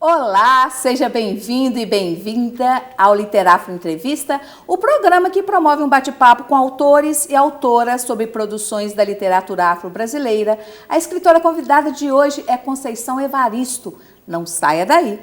Olá, seja bem-vindo e bem-vinda ao Literafro Entrevista, o programa que promove um bate-papo com autores e autoras sobre produções da literatura afro-brasileira. A escritora convidada de hoje é Conceição Evaristo. Não saia daí!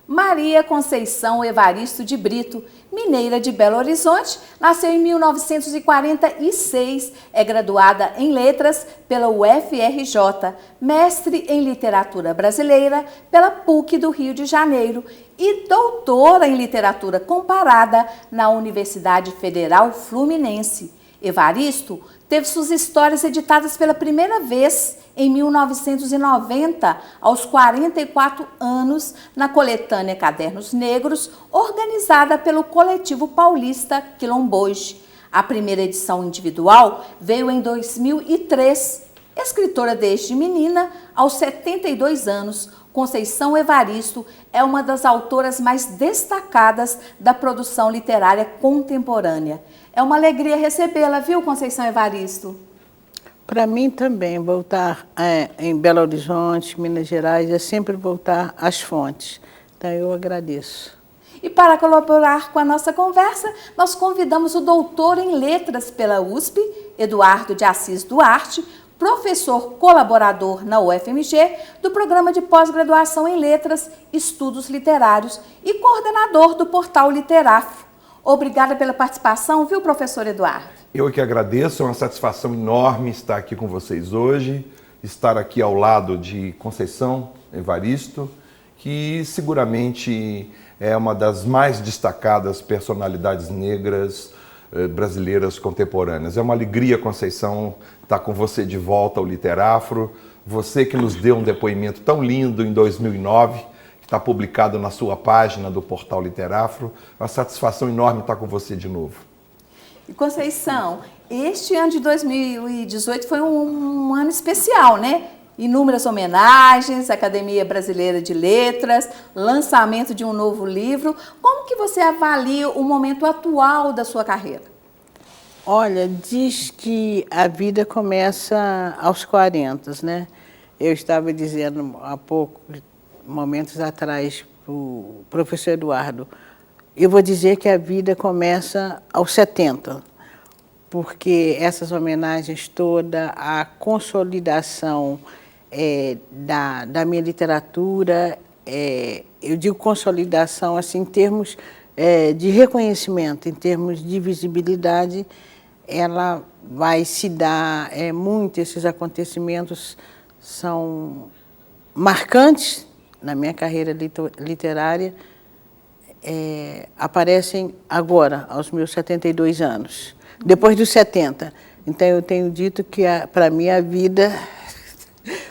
Maria Conceição Evaristo de Brito, mineira de Belo Horizonte, nasceu em 1946, é graduada em Letras pela UFRJ, mestre em Literatura Brasileira pela PUC do Rio de Janeiro e doutora em Literatura Comparada na Universidade Federal Fluminense. Evaristo teve suas histórias editadas pela primeira vez em 1990, aos 44 anos, na coletânea Cadernos Negros, organizada pelo Coletivo Paulista Quilomboje. A primeira edição individual veio em 2003. Escritora desde menina, aos 72 anos, Conceição Evaristo é uma das autoras mais destacadas da produção literária contemporânea. É uma alegria recebê-la, viu, Conceição Evaristo? Para mim também, voltar em Belo Horizonte, Minas Gerais, é sempre voltar às fontes. Então, eu agradeço. E para colaborar com a nossa conversa, nós convidamos o doutor em Letras pela USP, Eduardo de Assis Duarte, professor colaborador na UFMG do Programa de Pós-Graduação em Letras, Estudos Literários e coordenador do portal Literafro. Obrigada pela participação, viu, professor Eduardo? Eu que agradeço, é uma satisfação enorme estar aqui com vocês hoje, estar aqui ao lado de Conceição Evaristo, que seguramente é uma das mais destacadas personalidades negras brasileiras contemporâneas. É uma alegria, Conceição, estar com você de volta ao Literafro, você que nos deu um depoimento tão lindo em 2009, que está publicado na sua página do portal Literafro. É uma satisfação enorme estar com você de novo. E Conceição, este ano de 2018 foi um ano especial, né? Inúmeras homenagens, Academia Brasileira de Letras, lançamento de um novo livro. Como que você avalia o momento atual da sua carreira? Olha, diz que a vida começa aos 40, né? Eu estava dizendo há pouco, momentos atrás, para o professor Eduardo, eu vou dizer que a vida começa aos 70, porque essas homenagens todas, a consolidação da minha literatura, eu digo consolidação assim, em termos de reconhecimento, em termos de visibilidade, ela vai se dar muito, esses acontecimentos são marcantes na minha carreira literária, aparecem agora, aos meus 72 anos, depois dos 70. Então, eu tenho dito que, para mim, a vida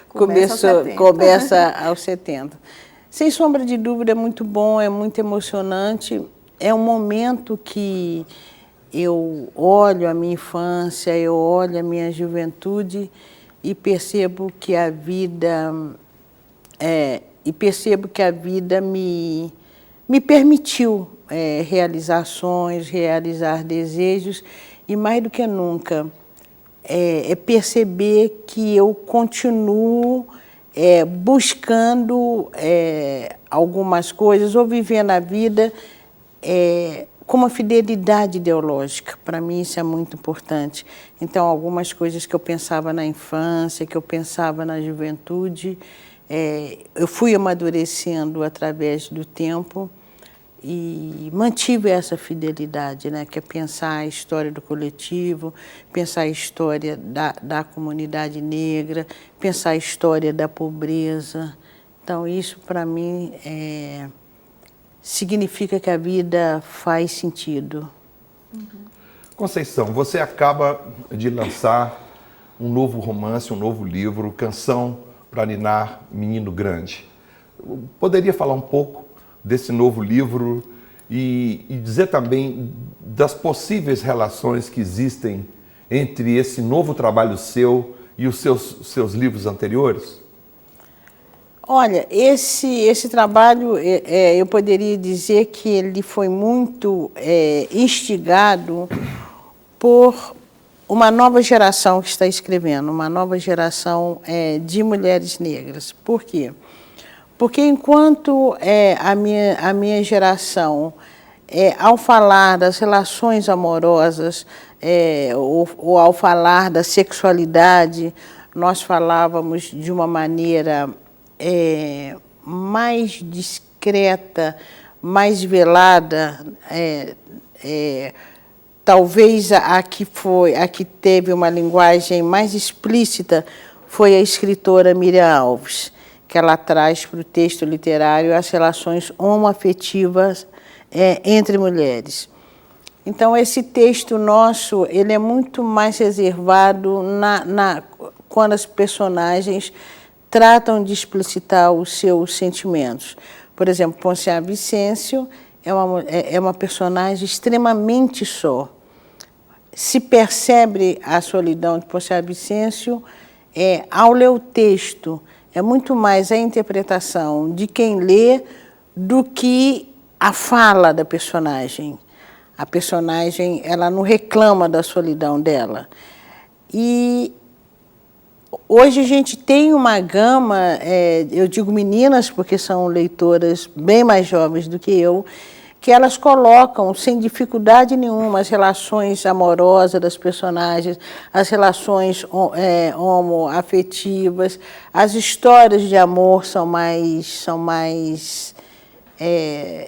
começa aos 70. Sem sombra de dúvida, é muito bom, é muito emocionante. É um momento que eu olho a minha infância, eu olho a minha juventude e percebo que a vida me permitiu realizar sonhos, realizar desejos e, mais do que nunca, perceber que eu continuo buscando algumas coisas ou vivendo a vida com uma fidelidade ideológica. Para mim isso é muito importante. Então, algumas coisas que eu pensava na infância, que eu pensava na juventude, eu fui amadurecendo através do tempo e mantive essa fidelidade, né? Que é pensar a história do coletivo, pensar a história da comunidade negra, pensar a história da pobreza. Então, isso para mim significa que a vida faz sentido. Conceição, você acaba de lançar um novo romance, um novo livro, Canção para Ninar Menino Grande. Poderia falar um pouco desse novo livro e dizer também das possíveis relações que existem entre esse novo trabalho seu e os seus livros anteriores? Olha, esse trabalho, eu poderia dizer que ele foi muito instigado por uma nova geração que está escrevendo, uma nova geração de mulheres negras. Por quê? Porque enquanto a minha geração, ao falar das relações amorosas, ou ao falar da sexualidade, nós falávamos de uma maneira mais discreta, mais velada, talvez a que teve uma linguagem mais explícita foi a escritora Miriam Alves, que ela traz para o texto literário as relações homoafetivas entre mulheres. Então, esse texto nosso, ele é muito mais reservado quando as personagens tratam de explicitar os seus sentimentos. Por exemplo, Ponciá Vicêncio é uma personagem extremamente só. Se percebe a solidão de Ponciá Vicêncio ao ler o texto. É muito mais a interpretação de quem lê do que a fala da personagem. A personagem, ela não reclama da solidão dela. E hoje a gente tem uma gama, eu digo meninas porque são leitoras bem mais jovens do que eu, que elas colocam sem dificuldade nenhuma as relações amorosas das personagens, as relações homoafetivas, as histórias de amor são mais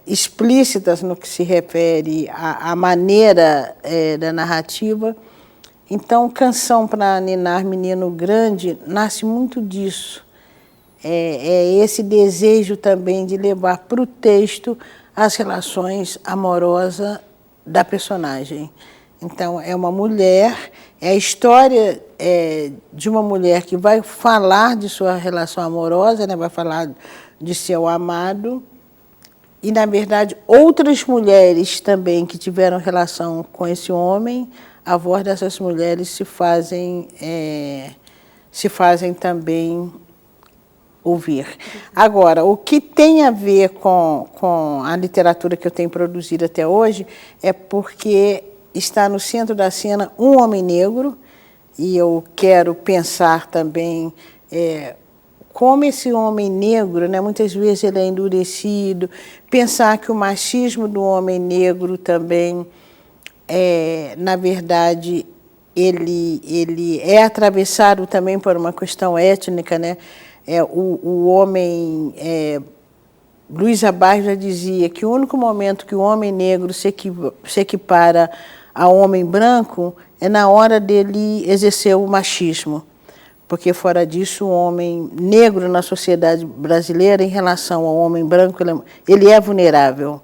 explícitas no que se refere à maneira da narrativa. Então, Canção para Ninar Menino Grande nasce muito disso. Esse desejo também de levar para o texto as relações amorosas da personagem. Então, é uma mulher, é a história de uma mulher que vai falar de sua relação amorosa, né, vai falar de seu amado, e, na verdade, outras mulheres também que tiveram relação com esse homem, a voz dessas mulheres se fazem também ouvir. Agora, o que tem a ver com a literatura que eu tenho produzido até hoje é porque está no centro da cena um homem negro, e eu quero pensar também como esse homem negro, né, muitas vezes ele é endurecido, pensar que o machismo do homem negro também, na verdade, ele é atravessado também por uma questão étnica, né? O homem, Luiz Abar já dizia que o único momento que o homem negro se equipara ao homem branco é na hora dele exercer o machismo. Porque, fora disso, o homem negro na sociedade brasileira, em relação ao homem branco, ele é vulnerável.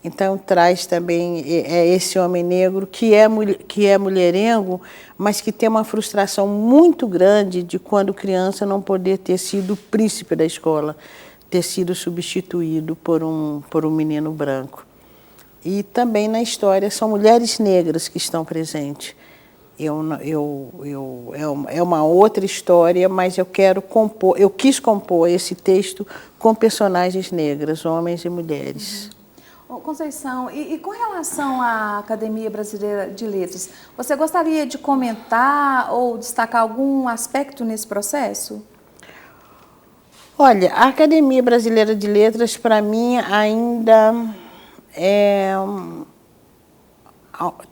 Então, traz também esse homem negro que é mulherengo, mas que tem uma frustração muito grande de, quando criança, não poder ter sido o príncipe da escola, ter sido substituído por um menino branco. E também na história são mulheres negras que estão presentes. É uma outra história, mas eu quis compor esse texto com personagens negras, homens e mulheres. Conceição, e com relação à Academia Brasileira de Letras, você gostaria de comentar ou destacar algum aspecto nesse processo? Olha, a Academia Brasileira de Letras, para mim, ainda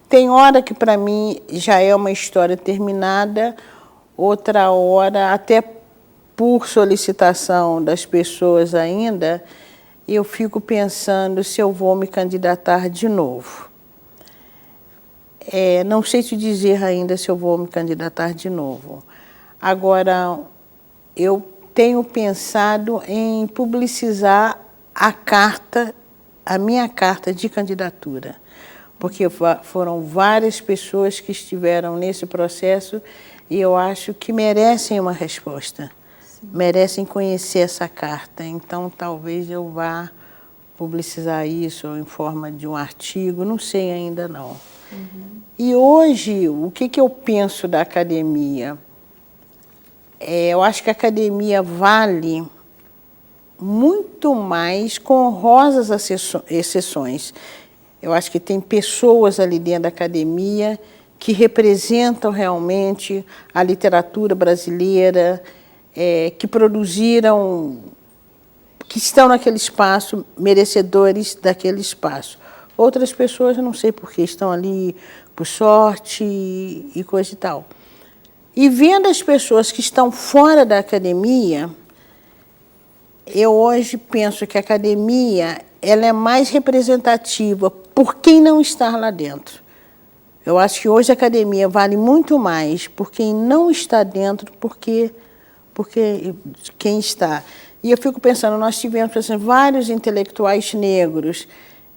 tem hora que, para mim, já é uma história terminada, outra hora, até por solicitação das pessoas ainda, eu fico pensando se eu vou me candidatar de novo. Não sei te dizer ainda se eu vou me candidatar de novo. Agora, eu tenho pensado em publicizar a minha carta de candidatura, porque foram várias pessoas que estiveram nesse processo e eu acho que merecem uma resposta. Sim. Merecem conhecer essa carta, então talvez eu vá publicizar isso em forma de um artigo, não sei ainda não. E hoje, o que eu penso da academia? Eu acho que a academia vale muito mais, com honrosas exceções. Eu acho que tem pessoas ali dentro da academia que representam realmente a literatura brasileira, que produziram, que estão naquele espaço, merecedores daquele espaço. Outras pessoas, eu não sei por que, estão ali por sorte e coisa e tal. E vendo as pessoas que estão fora da academia, eu hoje penso que a academia ela é mais representativa por quem não está lá dentro. Eu acho que hoje a academia vale muito mais por quem não está dentro, porque quem está. E eu fico pensando, nós tivemos, por exemplo, vários intelectuais negros.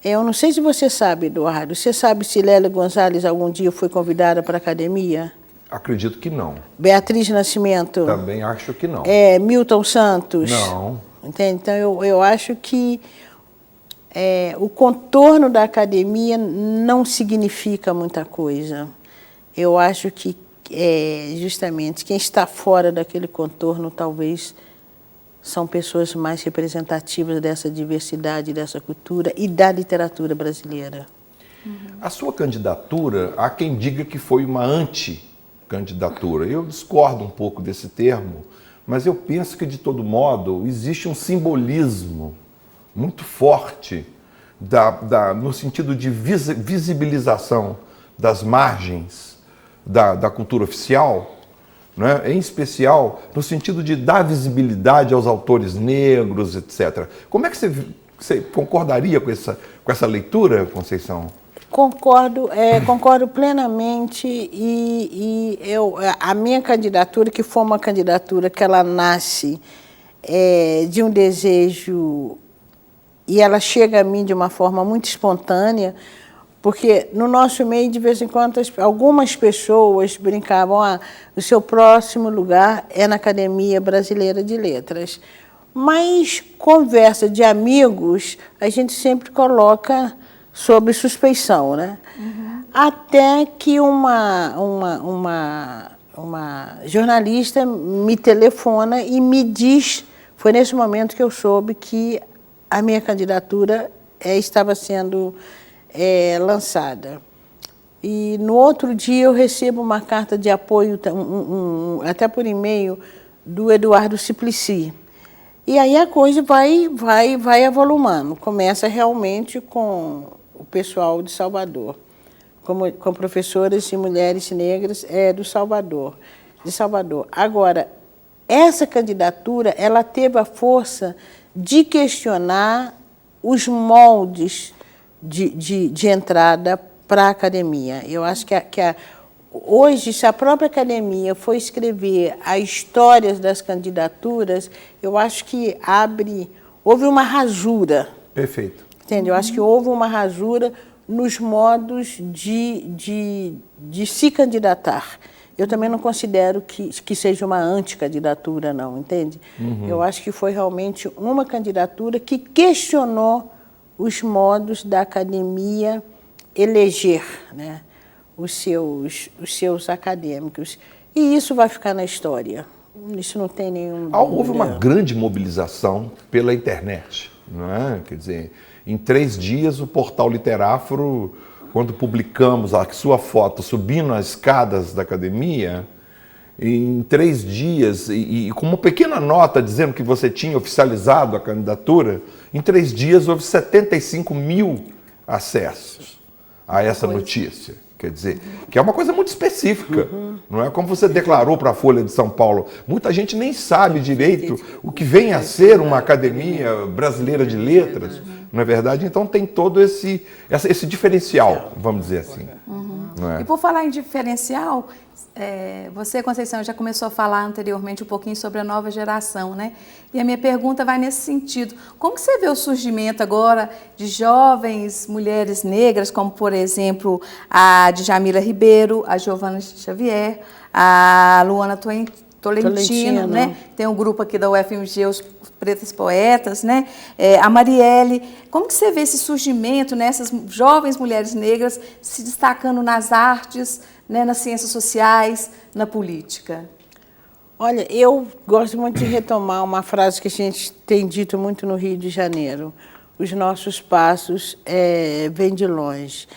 Eu não sei se você sabe, Eduardo, você sabe se Lélia Gonzalez algum dia foi convidada para a academia? Acredito que não. Beatriz Nascimento? Também acho que não. Milton Santos? Não. Entende? Então, eu acho que o contorno da academia não significa muita coisa. Eu acho que, justamente, quem está fora daquele contorno, talvez, são pessoas mais representativas dessa diversidade, dessa cultura e da literatura brasileira. A sua candidatura, há quem diga que foi uma anticandidatura. Eu discordo um pouco desse termo, mas eu penso que, de todo modo, existe um simbolismo muito forte no sentido de visibilização das margens da cultura oficial, né? Em especial no sentido de dar visibilidade aos autores negros, etc. Como é que você concordaria com essa leitura, Conceição? Concordo plenamente a minha candidatura, que foi uma candidatura que ela nasce de um desejo e ela chega a mim de uma forma muito espontânea, porque no nosso meio, de vez em quando, algumas pessoas brincavam, o seu próximo lugar é na Academia Brasileira de Letras. Mas conversa de amigos, a gente sempre coloca sob suspeição, né? Até que uma jornalista me telefona e me diz, foi nesse momento que eu soube que a minha candidatura estava sendo lançada. E no outro dia eu recebo uma carta de apoio, até por e-mail, do Eduardo Suplicy. E aí a coisa vai avolumando. Começa realmente com o pessoal de Salvador, com professoras e mulheres negras de Salvador. Agora, essa candidatura ela teve a força de questionar os moldes de entrada para a academia. Eu acho que hoje, se a própria academia for escrever as histórias das candidaturas, eu acho que houve uma rasura. Perfeito. Entende? Eu acho que houve uma rasura nos modos de se candidatar. Eu também não considero que seja uma anticandidatura, não, entende? Eu acho que foi realmente uma candidatura que questionou os modos da academia eleger, né, os seus acadêmicos. E isso vai ficar na história. Isso não tem nenhum... Houve uma grande mobilização pela internet, não é? Quer dizer, em 3 dias o portal Literáforo, quando publicamos a sua foto subindo as escadas da academia, em 3 dias, e com uma pequena nota dizendo que você tinha oficializado a candidatura, em 3 dias houve 75 mil acessos a essa notícia. Quer dizer, que é uma coisa muito específica, não é? Como você declarou para a Folha de São Paulo, muita gente nem sabe direito o que vem a ser uma Academia Brasileira de Letras, não é verdade? Então tem todo esse diferencial, vamos dizer assim. Não é? E por falar em diferencial, você, Conceição, já começou a falar anteriormente um pouquinho sobre a nova geração, né? E a minha pergunta vai nesse sentido. Como que você vê o surgimento agora de jovens mulheres negras, como, por exemplo, a Djamila Ribeiro, a Giovana Xavier, a Luana Tolentino, né? Tem um grupo aqui da UFMG, os Pretas Poetas, né? A Marielle. Como que você vê esse surgimento, né? Essas jovens mulheres negras se destacando nas artes, né? Nas ciências sociais, na política? Olha, eu gosto muito de retomar uma frase que a gente tem dito muito no Rio de Janeiro. Os nossos passos vêm de longe.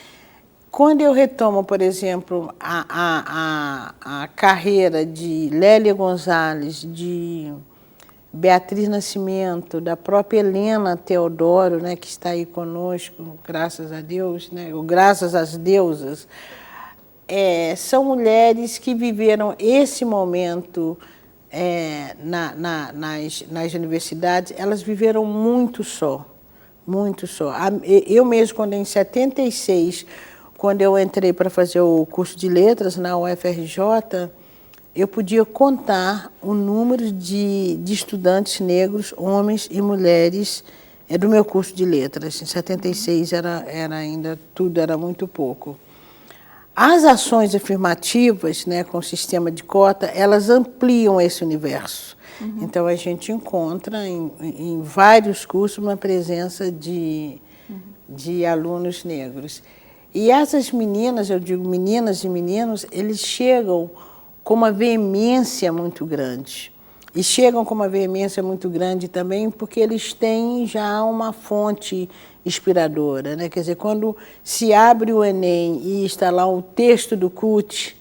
Quando eu retomo, por exemplo, a carreira de Lélia Gonzalez, de Beatriz Nascimento, da própria Helena Teodoro, né, que está aí conosco, graças a Deus, né, ou graças às deusas, são mulheres que viveram esse momento nas universidades. Elas viveram muito só, muito só. Eu mesmo, quando em 76, quando eu entrei para fazer o curso de letras na UFRJ, eu podia contar o número de estudantes negros, homens e mulheres, do meu curso de letras. Em 76 era ainda, tudo era muito pouco. As ações afirmativas, né, com o sistema de cota, elas ampliam esse universo. Então, a gente encontra em vários cursos uma presença de alunos negros. E essas meninas, eu digo meninas e meninos, eles chegam com uma veemência muito grande. E chegam com uma veemência muito grande também porque eles têm já uma fonte inspiradora, né? Quer dizer, quando se abre o Enem e está lá o texto do CUT,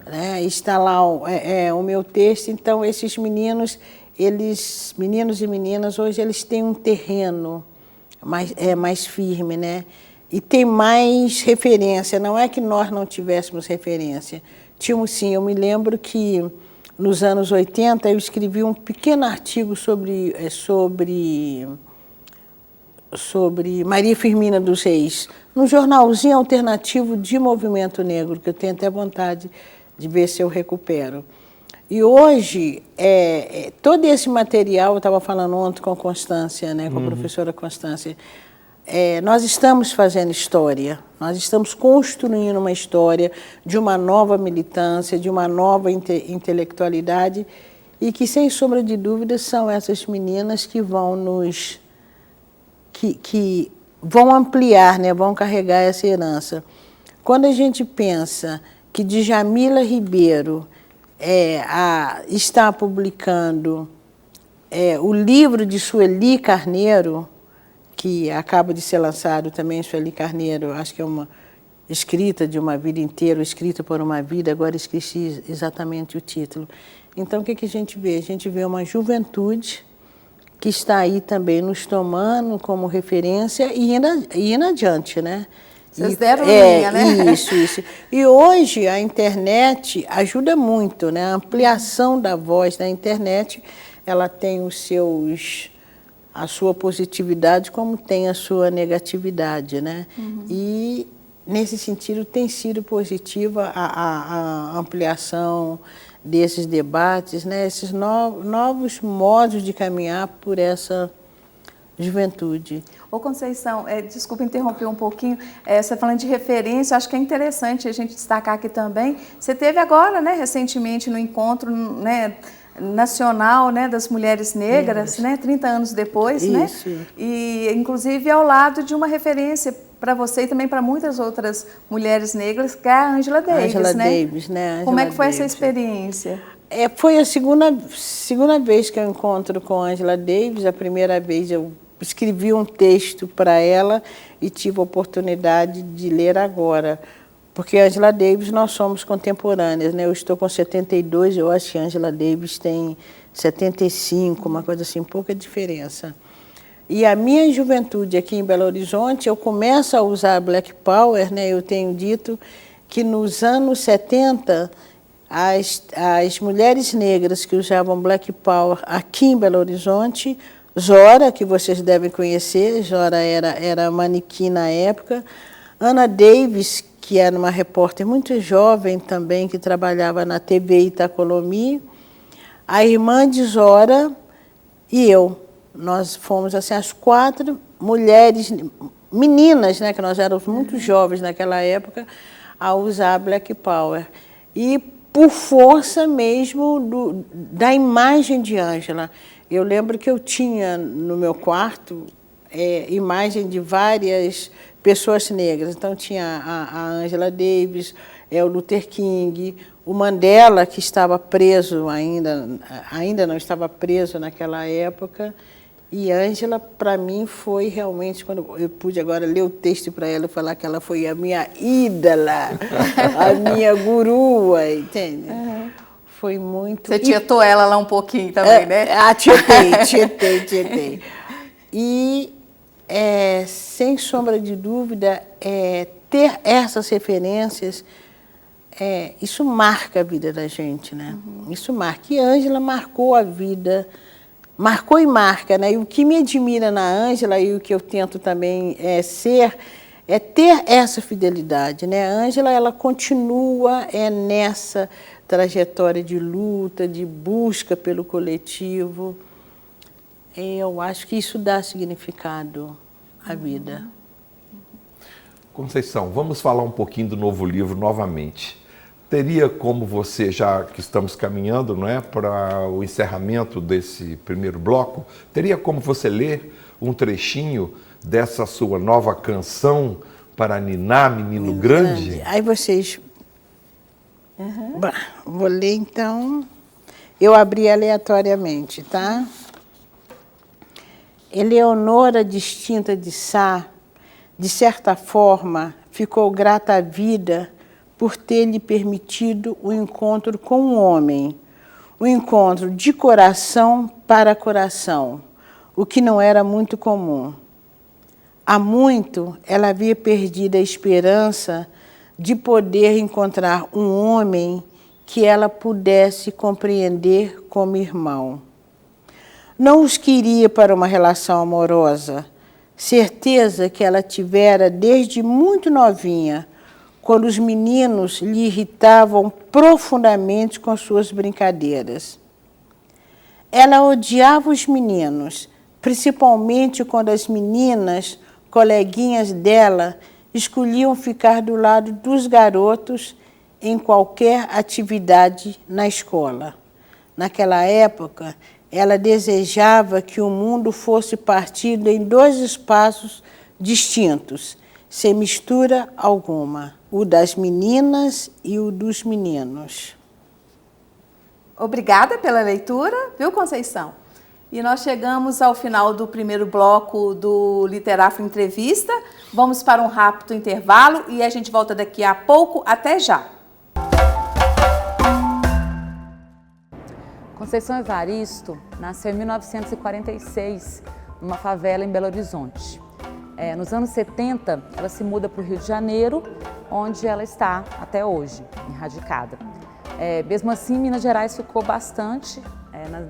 né? Está lá o meu texto, então esses meninos e meninas, hoje eles têm um terreno mais firme, né? E tem mais referência, não é que nós não tivéssemos referência. Tínhamos sim, eu me lembro que nos anos 80 eu escrevi um pequeno artigo sobre Maria Firmina dos Reis, num jornalzinho alternativo de movimento negro, que eu tenho até vontade de ver se eu recupero. E hoje, todo esse material, eu estava falando ontem com a Constância, né, com a professora Constância, nós estamos fazendo história, nós estamos construindo uma história de uma nova militância, de uma nova intelectualidade, e que, sem sombra de dúvida, são essas meninas que vão que vão ampliar, né, vão carregar essa herança. Quando a gente pensa que Djamila Ribeiro está publicando o livro de Sueli Carneiro, que acaba de ser lançado também, Sueli Carneiro, acho que é uma escrita de uma vida inteira, escrita por uma vida, agora esqueci exatamente o título. Então, o que a gente vê? A gente vê uma juventude que está aí também nos tomando como referência e indo adiante, né? Vocês deram linha, né? Isso. E hoje a internet ajuda muito, né? A ampliação da voz da internet, ela tem a sua positividade como tem a sua negatividade, né? E, nesse sentido, tem sido positiva a ampliação desses debates, né? Esses novos modos de caminhar por essa juventude. Ô Conceição, desculpa interromper um pouquinho, você falando de referência, acho que é interessante a gente destacar aqui também, você teve agora, né, recentemente, no encontro, né, nacional, né, das mulheres negras, né, 30 anos depois, Isso. né, e inclusive ao lado de uma referência para você e também para muitas outras mulheres negras, que é a Angela Davis, Angela né? Davis, né? Como é que Angela foi Davis. essa experiência? Foi a segunda vez que eu encontro com a Angela Davis. A primeira vez eu escrevi um texto para ela e tive a oportunidade de ler agora. Porque a Angela Davis, nós somos contemporâneas, né? Eu estou com 72, eu acho que a Angela Davis tem 75, uma coisa assim, pouca diferença. E a minha juventude aqui em Belo Horizonte, eu começo a usar Black Power, né? Eu tenho dito que nos anos 70, as mulheres negras que usavam Black Power aqui em Belo Horizonte, Zora, que vocês devem conhecer, Zora era manequim na época, Ana Davis, que era uma repórter muito jovem também, que trabalhava na TV Itacolomi, a irmã de Zora e eu. Nós fomos assim, as 4 mulheres, meninas, né, que nós éramos muito jovens naquela época, a usar Black Power. E por força mesmo da imagem de Ângela. Eu lembro que eu tinha no meu quarto imagem de várias pessoas negras. Então tinha a Angela Davis, o Luther King, o Mandela, que estava preso ainda não estava preso naquela época. E Ângela, para mim, foi realmente, quando eu pude agora ler o texto para ela, falar que ela foi a minha ídola, a minha gurua, entende? Uhum. Foi muito... Você tietou ela lá um pouquinho também, né? Tietei. E, sem sombra de dúvida, ter essas referências, isso marca a vida da gente, né? Uhum. Isso marca. E Ângela marcou a vida... Marcou e marca, né? E o que me admira na Ângela e o que eu tento também ser, é ter essa fidelidade, né? A Ângela, ela continua nessa trajetória de luta, de busca pelo coletivo. Eu acho que isso dá significado à vida. Conceição, vamos falar um pouquinho do novo livro novamente. Teria como você, já que estamos caminhando, não é, para o encerramento desse primeiro bloco, teria como você ler um trechinho dessa sua nova canção para ninar, Menino Grande? Aí vocês... Uhum. Bah, vou ler então. Eu abri aleatoriamente, tá? Eleonora, distinta de Sá, de certa forma, ficou grata à vida por ter lhe permitido o encontro com um homem, o encontro de coração para coração, o que não era muito comum. Há muito ela havia perdido a esperança de poder encontrar um homem que ela pudesse compreender como irmão. Não os queria para uma relação amorosa, certeza que ela tivera desde muito novinha, quando os meninos lhe irritavam profundamente com suas brincadeiras. Ela odiava os meninos, principalmente quando as meninas, coleguinhas dela, escolhiam ficar do lado dos garotos em qualquer atividade na escola. Naquela época, ela desejava que o mundo fosse partido em dois espaços distintos, sem mistura alguma, o das meninas e o dos meninos. Obrigada pela leitura, viu, Conceição? E nós chegamos ao final do primeiro bloco do Literafro Entrevista. Vamos para um rápido intervalo e a gente volta daqui a pouco. Até já! Conceição Evaristo nasceu em 1946, numa favela em Belo Horizonte. Nos anos 70, ela se muda para o Rio de Janeiro, onde ela está até hoje, enradicada. Mesmo assim, Minas Gerais ficou bastante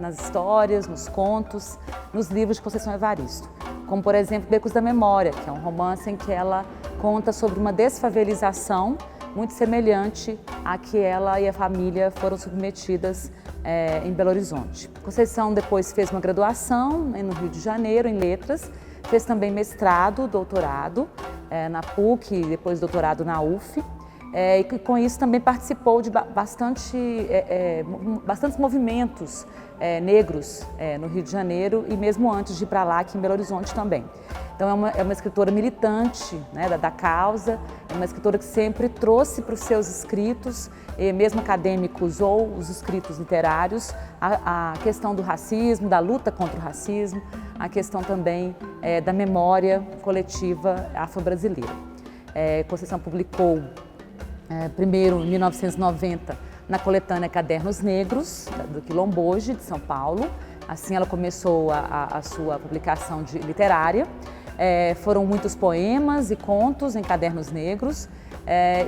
nas histórias, nos contos, nos livros de Conceição Evaristo. Como, por exemplo, Becos da Memória, que é um romance em que ela conta sobre uma desfavelização muito semelhante à que ela e a família foram submetidas em Belo Horizonte. Conceição depois fez uma graduação no Rio de Janeiro, em Letras, fez também mestrado, doutorado na PUC, depois doutorado na UF, e com isso também participou de bastantes movimentos negros no Rio de Janeiro e mesmo antes de ir para lá, aqui em Belo Horizonte também. Então é uma escritora militante, né, da causa, é uma escritora que sempre trouxe para os seus escritos, mesmo acadêmicos ou os escritos literários, a questão do racismo, da luta contra o racismo, a questão também da memória coletiva afro-brasileira. Conceição publicou primeiro em 1990 na coletânea Cadernos Negros, do Quilomboje, de São Paulo. Assim ela começou a sua publicação literária. Foram muitos poemas e contos em Cadernos Negros.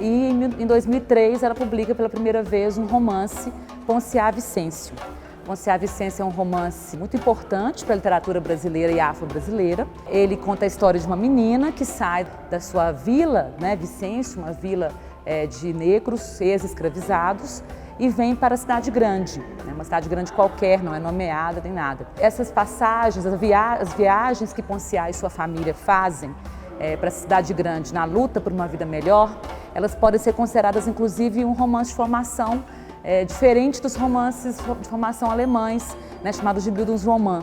E em 2003 ela publica pela primeira vez um romance, Ponciá Vicêncio. Ponciá Vicêncio é um romance muito importante para a literatura brasileira e afro-brasileira. Ele conta a história de uma menina que sai da sua vila, né, Vicêncio, uma vila de negros ex-escravizados, e vem para a cidade grande, né, uma cidade grande qualquer, não é nomeada nem nada. Essas passagens, as viagens que Ponciá e sua família fazem para a cidade grande na luta por uma vida melhor, elas podem ser consideradas inclusive um romance de formação diferente dos romances de formação alemães, né, chamados de Bildungsroman.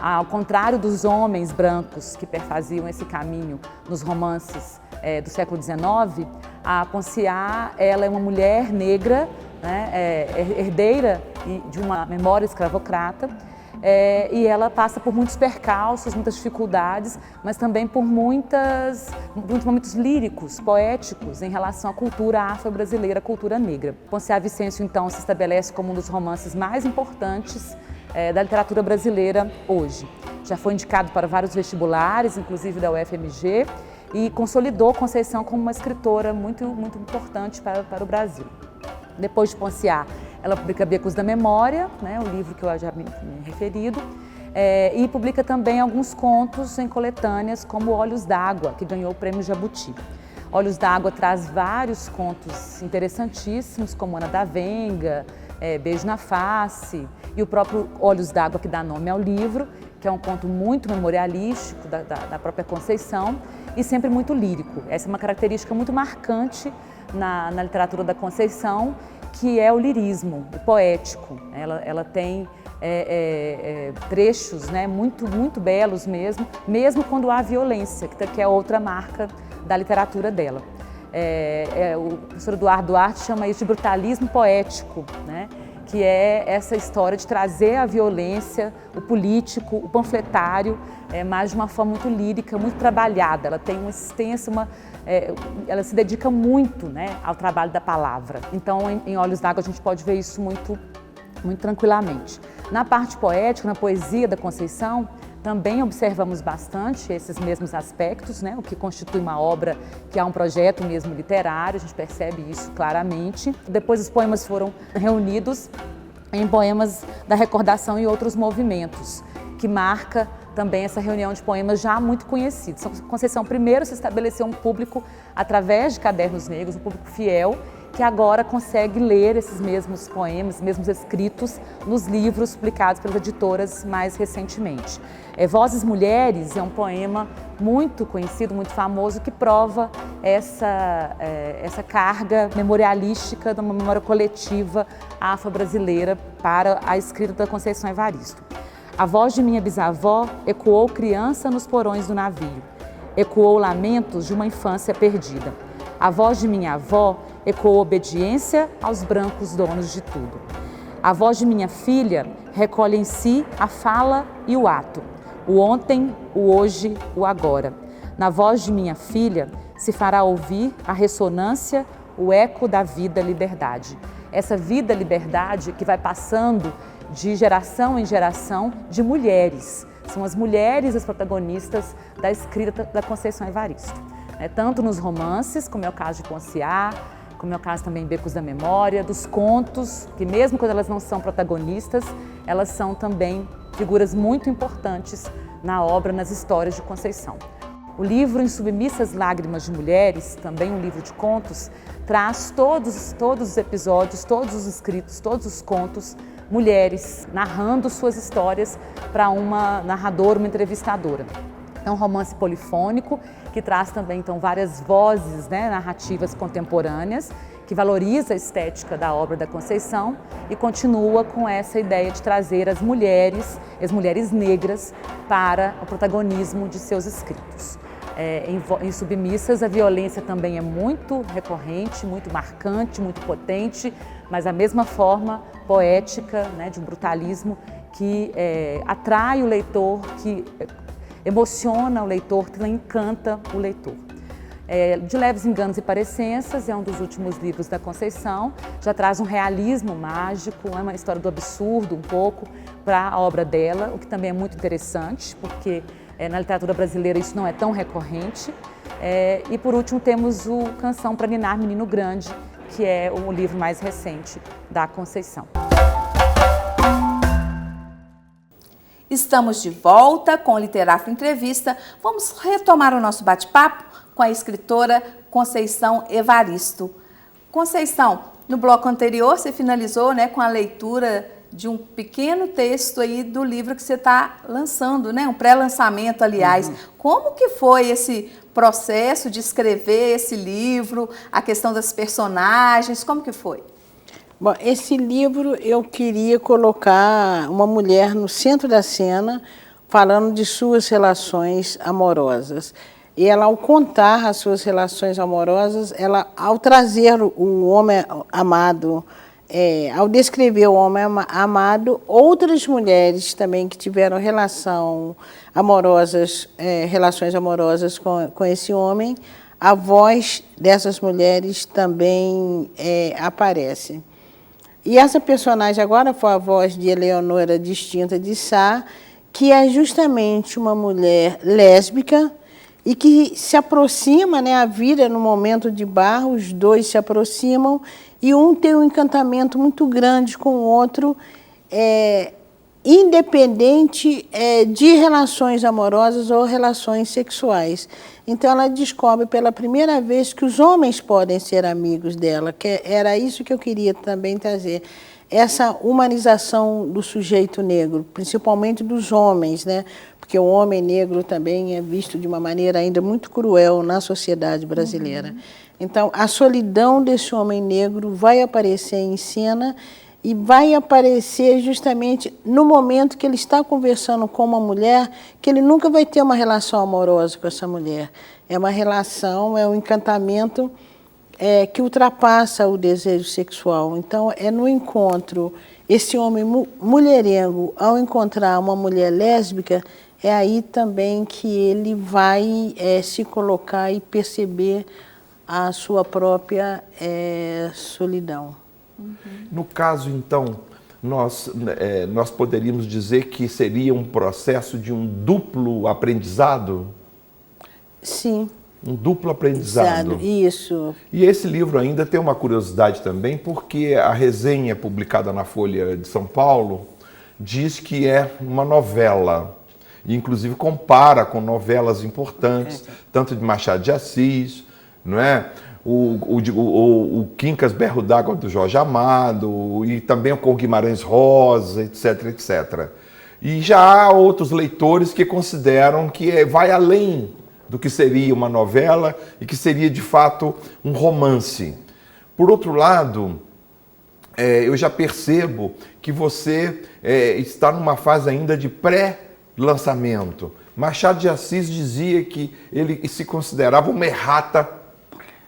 Ao contrário dos homens brancos que perfaziam esse caminho nos romances do século XIX, a Ponciá, ela é uma mulher negra, né, herdeira de uma memória escravocrata, e ela passa por muitos percalços, muitas dificuldades, mas também por muitos momentos líricos, poéticos em relação à cultura afro-brasileira, à cultura negra. Ponciá Vicêncio, então, se estabelece como um dos romances mais importantes da literatura brasileira hoje. Já foi indicado para vários vestibulares, inclusive da UFMG, e consolidou Conceição como uma escritora muito importante para o Brasil. Depois de Ponciá, ela publica Becos da Memória, né, o livro que eu já me referido, e publica também alguns contos em coletâneas, como Olhos d'Água, que ganhou o Prêmio Jabuti. Olhos d'Água traz vários contos interessantíssimos, como Ana da Venga, Beijo na Face, e o próprio Olhos d'Água, que dá nome ao livro, que é um conto muito memorialístico da própria Conceição e sempre muito lírico. Essa é uma característica muito marcante na literatura da Conceição, que é o lirismo, o poético. Ela tem trechos, né, muito belos mesmo quando há violência, que é outra marca da literatura dela. O professor Eduardo Duarte chama isso de brutalismo poético, né, que é essa história de trazer a violência, o político, o panfletário, mas de uma forma muito lírica, muito trabalhada. Ela tem uma extensa, ela se dedica muito, né, ao trabalho da palavra. Então, em Olhos d'Água, a gente pode ver isso muito tranquilamente. Na parte poética, na poesia da Conceição, também observamos bastante esses mesmos aspectos, né, o que constitui uma obra que há um projeto mesmo literário, a gente percebe isso claramente. Depois os poemas foram reunidos em poemas da recordação e outros movimentos, que marca também essa reunião de poemas já muito conhecidos. Conceição primeiro se estabeleceu um público através de cadernos negros, um público fiel, que agora consegue ler esses mesmos poemas, mesmos escritos nos livros publicados pelas editoras mais recentemente. Vozes Mulheres é um poema muito conhecido, muito famoso, que prova essa carga memorialística de uma memória coletiva afro-brasileira para a escrita da Conceição Evaristo. A voz de minha bisavó ecoou criança nos porões do navio, ecoou lamentos de uma infância perdida. A voz de minha avó ecoou obediência aos brancos donos de tudo. A voz de minha filha recolhe em si a fala e o ato, o ontem, o hoje, o agora. Na voz de minha filha se fará ouvir a ressonância, o eco da vida-liberdade. Essa vida-liberdade que vai passando de geração em geração de mulheres. São as mulheres as protagonistas da escrita da Conceição Evaristo. Tanto nos romances, como é o caso de Ponciá, como é o caso também em Becos da Memória, dos contos, que mesmo quando elas não são protagonistas, elas são também figuras muito importantes na obra, nas histórias de Conceição. O livro Em Submissas Lágrimas de Mulheres, também um livro de contos, traz todos os episódios, todos os escritos, todos os contos, mulheres narrando suas histórias para uma narradora, uma entrevistadora. É um romance polifônico que traz também então várias vozes, né, narrativas contemporâneas, que valoriza a estética da obra da Conceição e continua com essa ideia de trazer as mulheres negras para o protagonismo de seus escritos. Em Submissas, a violência também é muito recorrente, muito marcante, muito potente, mas da mesma forma poética, né, de um brutalismo que atrai o leitor, que emociona o leitor, que encanta o leitor. De Leves Enganos e Parecenças é um dos últimos livros da Conceição, já traz um realismo mágico, é uma história do absurdo um pouco para a obra dela, o que também é muito interessante, porque na literatura brasileira isso não é tão recorrente. E por último temos o Canção para Ninar Menino Grande, que é o livro mais recente da Conceição. Estamos de volta com o Literafro Entrevista. Vamos retomar o nosso bate-papo com a escritora Conceição Evaristo. Conceição, no bloco anterior você finalizou, né, com a leitura de um pequeno texto aí do livro que você está lançando, né, um pré-lançamento, aliás. Como que foi esse processo de escrever esse livro, a questão das personagens, como que foi? Bom, esse livro eu queria colocar uma mulher no centro da cena, falando de suas relações amorosas. E ela, ao contar as suas relações amorosas, ela, ao trazer o homem amado, ao descrever o homem amado, outras mulheres também que tiveram relações amorosas com esse homem, a voz dessas mulheres também aparece. E essa personagem agora foi a voz de Eleonora Distinta de Sá, que é justamente uma mulher lésbica e que se aproxima, né, a vida no momento de barro, os dois se aproximam e um tem um encantamento muito grande com o outro, independente de relações amorosas ou relações sexuais. Então ela descobre pela primeira vez que os homens podem ser amigos dela, que era isso que eu queria também trazer. Essa humanização do sujeito negro, principalmente dos homens, né? Porque o homem negro também é visto de uma maneira ainda muito cruel na sociedade brasileira. Então, a solidão desse homem negro vai aparecer em cena e vai aparecer justamente no momento que ele está conversando com uma mulher, que ele nunca vai ter uma relação amorosa com essa mulher. É uma relação, é um encantamento que ultrapassa o desejo sexual. Então, é no encontro, esse homem mulherengo, ao encontrar uma mulher lésbica, é aí também que ele vai se colocar e perceber a sua própria solidão. No caso, então, nós poderíamos dizer que seria um processo de um duplo aprendizado? Sim. Um duplo aprendizado. Isso. E esse livro ainda tem uma curiosidade também, porque a resenha publicada na Folha de São Paulo diz que é uma novela. E, inclusive, compara com novelas importantes, tanto de Machado de Assis, não é? O Quincas Berro d'Água do Jorge Amado, e também com Guimarães Rosa, etc, etc. E já há outros leitores que consideram que vai além do que seria uma novela e que seria, de fato, um romance. Por outro lado, eu já percebo que você está numa fase ainda de pré-lançamento. Machado de Assis dizia que ele se considerava uma errata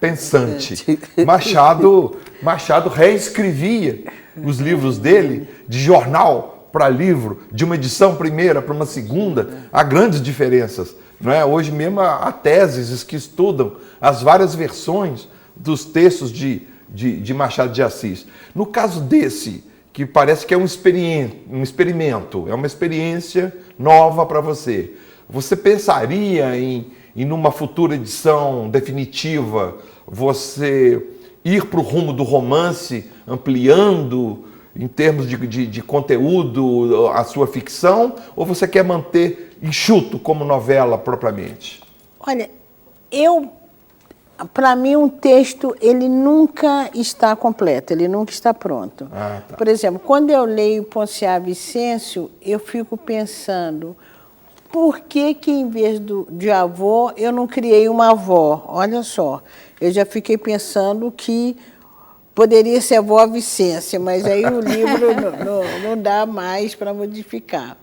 pensante. Machado reescrevia os livros dele de jornal para livro, de uma edição primeira para uma segunda. Há grandes diferenças. Não é? Hoje mesmo há teses que estudam as várias versões dos textos de Machado de Assis. No caso desse, que parece que é um experimento, é uma experiência nova para você, você pensaria em numa futura edição definitiva, você ir para o rumo do romance, ampliando em termos de conteúdo a sua ficção, ou você quer manter enxuto como novela propriamente? Olha, para mim um texto ele nunca está completo, ele nunca está pronto. Tá. Por exemplo, quando eu leio Ponciá Vicêncio, eu fico pensando, por que em vez de avô eu não criei uma avó? Olha só, eu já fiquei pensando que poderia ser a avó Vicência, mas aí o livro não dá mais para modificar.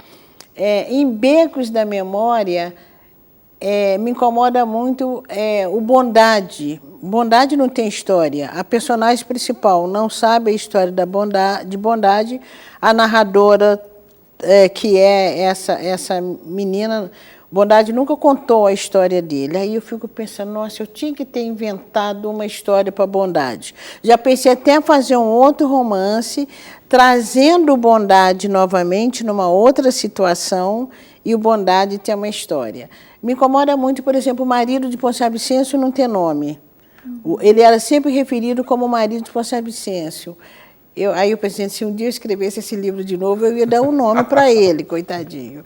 Em Becos da Memória, me incomoda muito o Bondade. Bondade não tem história. A personagem principal não sabe a história de Bondade. A narradora, que é essa menina, Bondade nunca contou a história dele. Aí eu fico pensando, nossa, eu tinha que ter inventado uma história para Bondade. Já pensei até fazer um outro romance, trazendo Bondade novamente numa outra situação, e o Bondade ter uma história. Me incomoda muito, por exemplo, o marido de Ponciá Vicêncio não ter nome. Ele era sempre referido como o marido de Ponciá Vicêncio. Aí eu pensei, se um dia eu escrevesse esse livro de novo, eu ia dar um nome para ele, coitadinho.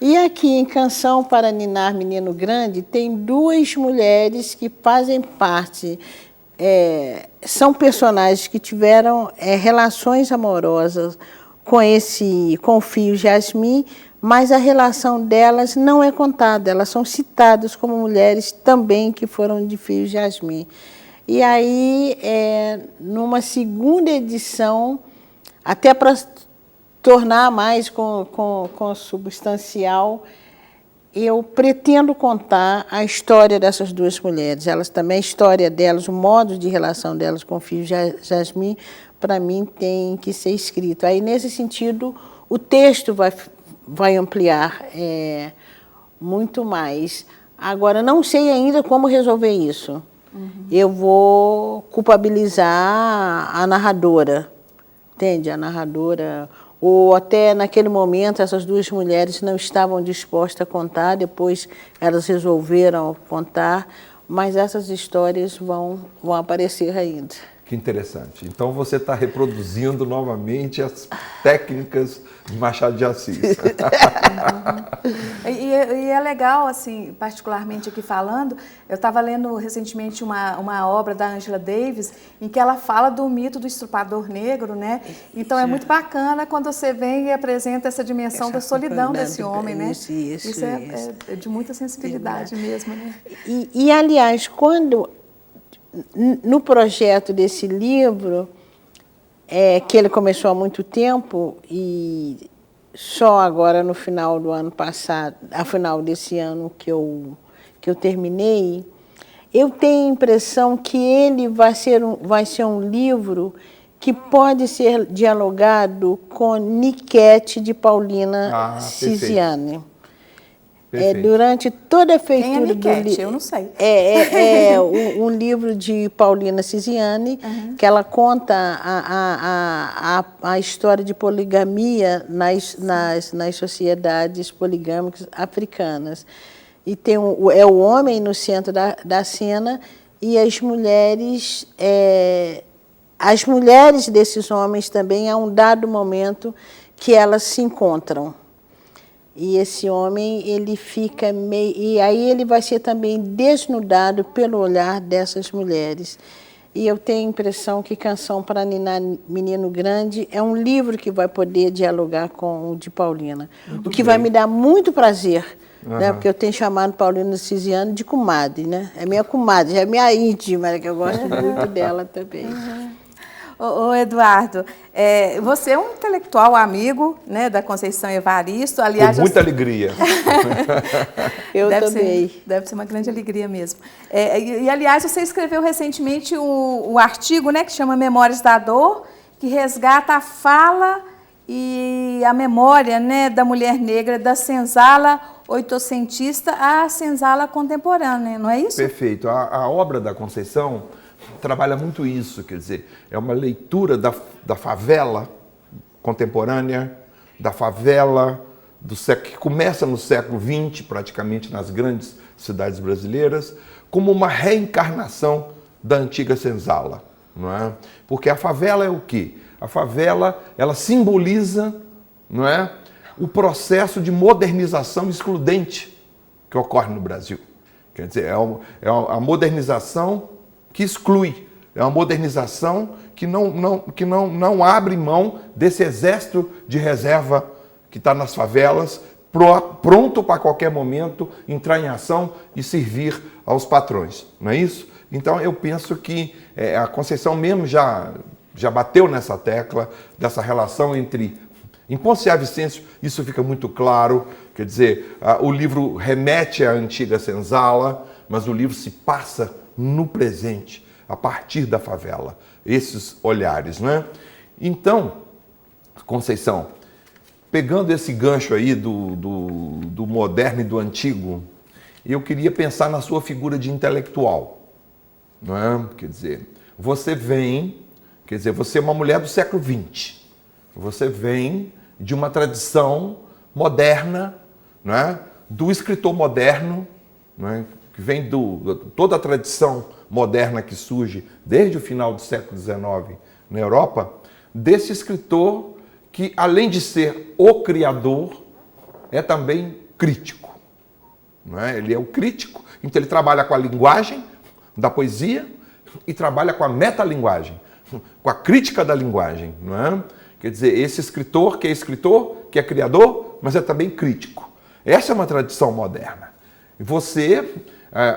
E aqui, em Canção para Ninar Menino Grande, tem duas mulheres que fazem parte, são personagens que tiveram relações amorosas com o Fio Jasmim, mas a relação delas não é contada, elas são citadas como mulheres também que foram de Fio Jasmim. E aí, numa segunda edição, até para tornar mais substancial, eu pretendo contar a história dessas duas mulheres. Elas também, a história delas, o modo de relação delas com o filho Jasmin, para mim, tem que ser escrito. Aí, nesse sentido, o texto vai ampliar muito mais. Agora, não sei ainda como resolver isso. Eu vou culpabilizar a narradora, entende? A narradora, ou até naquele momento essas duas mulheres não estavam dispostas a contar, depois elas resolveram contar, mas essas histórias vão aparecer ainda. Que interessante. Então você está reproduzindo novamente as técnicas de Machado de Assis. E é legal, assim, particularmente aqui falando, eu estava lendo recentemente uma obra da Angela Davis, em que ela fala do mito do estuprador negro, né? Então é muito bacana quando você vem e apresenta essa dimensão da solidão desse homem, né? Isso é de muita sensibilidade mesmo, né? E aliás, no projeto desse livro, que ele começou há muito tempo e só agora no final do ano passado, ao final desse ano que eu terminei, eu tenho a impressão que ele vai ser um livro que pode ser dialogado com Niquete de Paulina Cisiani. Durante toda a feitura do livro. Eu não sei. Um livro de Paulina Cisiani, que ela conta a história de poligamia nas sociedades poligâmicas africanas. E tem o homem no centro da cena e as mulheres desses homens também, há um dado momento que elas se encontram. E esse homem, ele fica meio... E aí ele vai ser também desnudado pelo olhar dessas mulheres. E eu tenho a impressão que Canção para Ninar Menino Grande é um livro que vai poder dialogar com o de Paulina. O que vai me dar muito prazer, né? Porque eu tenho chamado Paulina Cisiani de comadre, né? É minha comadre, é minha íntima, que eu gosto muito dela também. Ô Eduardo, você é um intelectual amigo, né, da Conceição Evaristo. Aliás, com muita alegria. Eu também. Deve ser uma grande alegria mesmo. Aliás, você escreveu recentemente o artigo, né, que chama Memórias da Dor, que resgata a fala e a memória, né, da mulher negra, da senzala oitocentista à senzala contemporânea, não é isso? Perfeito. A obra da Conceição trabalha muito isso, quer dizer, é uma leitura da favela contemporânea, da favela que começa no século XX, praticamente nas grandes cidades brasileiras, como uma reencarnação da antiga senzala, não é? Porque a favela é o quê? A favela, ela simboliza, não é, o processo de modernização excludente que ocorre no Brasil. Quer dizer, é a modernização que exclui, é uma modernização que não abre mão desse exército de reserva que está nas favelas, pronto para qualquer momento entrar em ação e servir aos patrões, não é isso? Então eu penso que a Conceição mesmo já bateu nessa tecla dessa relação entre... Em Ponciá Vicêncio isso fica muito claro, quer dizer, o livro remete à antiga senzala, mas o livro se passa no presente, a partir da favela, esses olhares, não é? Então, Conceição, pegando esse gancho aí do moderno e do antigo, eu queria pensar na sua figura de intelectual, não é? Quer dizer, você é uma mulher do século XX, você vem de uma tradição moderna, não é? Do escritor moderno, não é? Que vem toda a tradição moderna que surge desde o final do século XIX na Europa, desse escritor que, além de ser o criador, é também crítico. Não é? Ele é o crítico, então ele trabalha com a linguagem da poesia e trabalha com a metalinguagem, com a crítica da linguagem. Não é? Quer dizer, esse escritor, que é criador, mas é também crítico. Essa é uma tradição moderna. Você,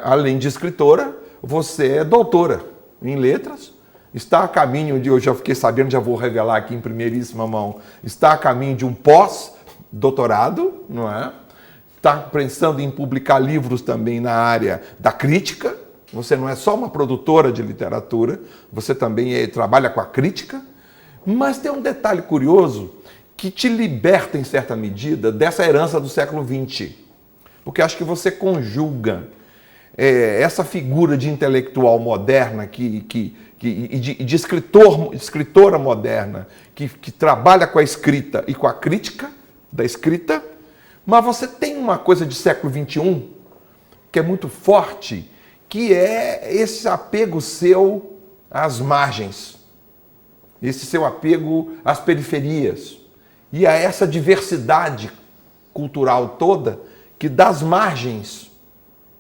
além de escritora, você é doutora em letras, está a caminho de, eu já fiquei sabendo, já vou revelar aqui em primeiríssima mão, está a caminho de um pós-doutorado, não é? Está pensando em publicar livros também na área da crítica. Você não é só uma produtora de literatura, você também trabalha com a crítica. Mas tem um detalhe curioso que te liberta, em certa medida, dessa herança do século XX. Porque acho que você conjuga essa figura de intelectual moderna e de escritora moderna que trabalha com a escrita e com a crítica da escrita, mas você tem uma coisa de século XXI que é muito forte, que é esse apego seu às margens, esse seu apego às periferias e a essa diversidade cultural toda que das margens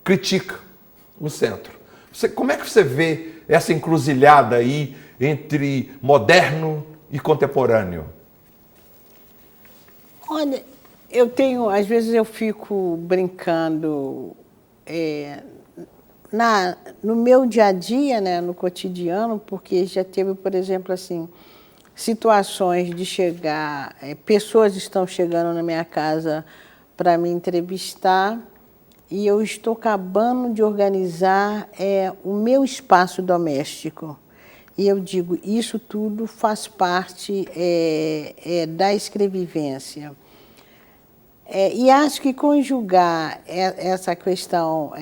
critica o centro. Como é que você vê essa encruzilhada aí entre moderno e contemporâneo? Olha, às vezes eu fico brincando no meu dia a dia, né, no cotidiano, porque já teve, por exemplo, assim, situações de chegar, pessoas estão chegando na minha casa para me entrevistar e eu estou acabando de organizar o meu espaço doméstico. E eu digo, isso tudo faz parte da escrevivência. E acho que conjugar essa questão,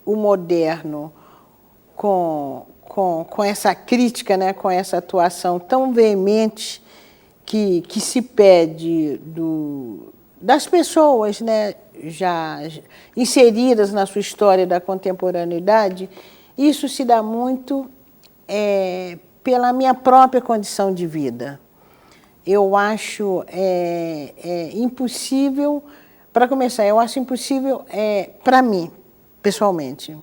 o moderno, com essa crítica, né, com essa atuação tão veemente que se pede das pessoas, né, já inseridas na sua história da contemporaneidade, isso se dá muito pela minha própria condição de vida. Eu acho impossível, para começar, eu acho impossível para mim, pessoalmente,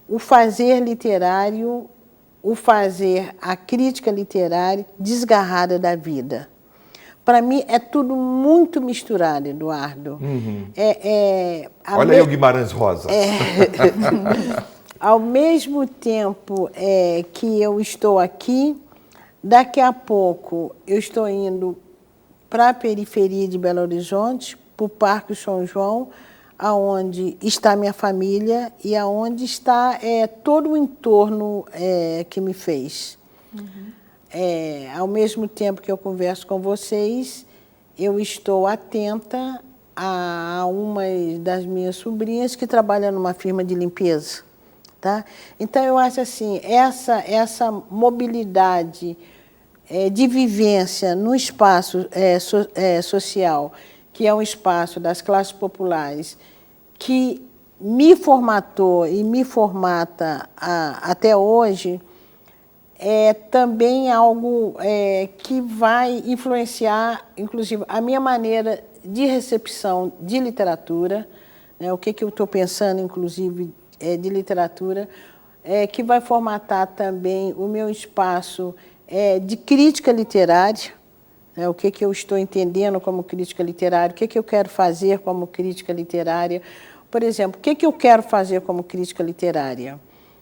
o fazer literário, a crítica literária desgarrada da vida. Para mim é tudo muito misturado, Eduardo. Uhum. Olha aí o Guimarães Rosa. Ao mesmo tempo que eu estou aqui, daqui a pouco eu estou indo para a periferia de Belo Horizonte, para o Parque São João, aonde está minha família e aonde está todo o entorno que me fez. Uhum. Ao mesmo tempo que eu converso com vocês, eu estou atenta a uma das minhas sobrinhas que trabalha numa firma de limpeza. Tá? Então, eu acho assim, essa mobilidade de vivência no espaço social, que é um espaço das classes populares, que me formatou e me formata até hoje, é também algo que vai influenciar, inclusive, a minha maneira de recepção de literatura, né, o que eu estou pensando, inclusive, de literatura, que vai formatar também o meu espaço de crítica literária, né, o que eu estou entendendo como crítica literária, o que eu quero fazer como crítica literária. Por exemplo, o que eu quero fazer como crítica literária?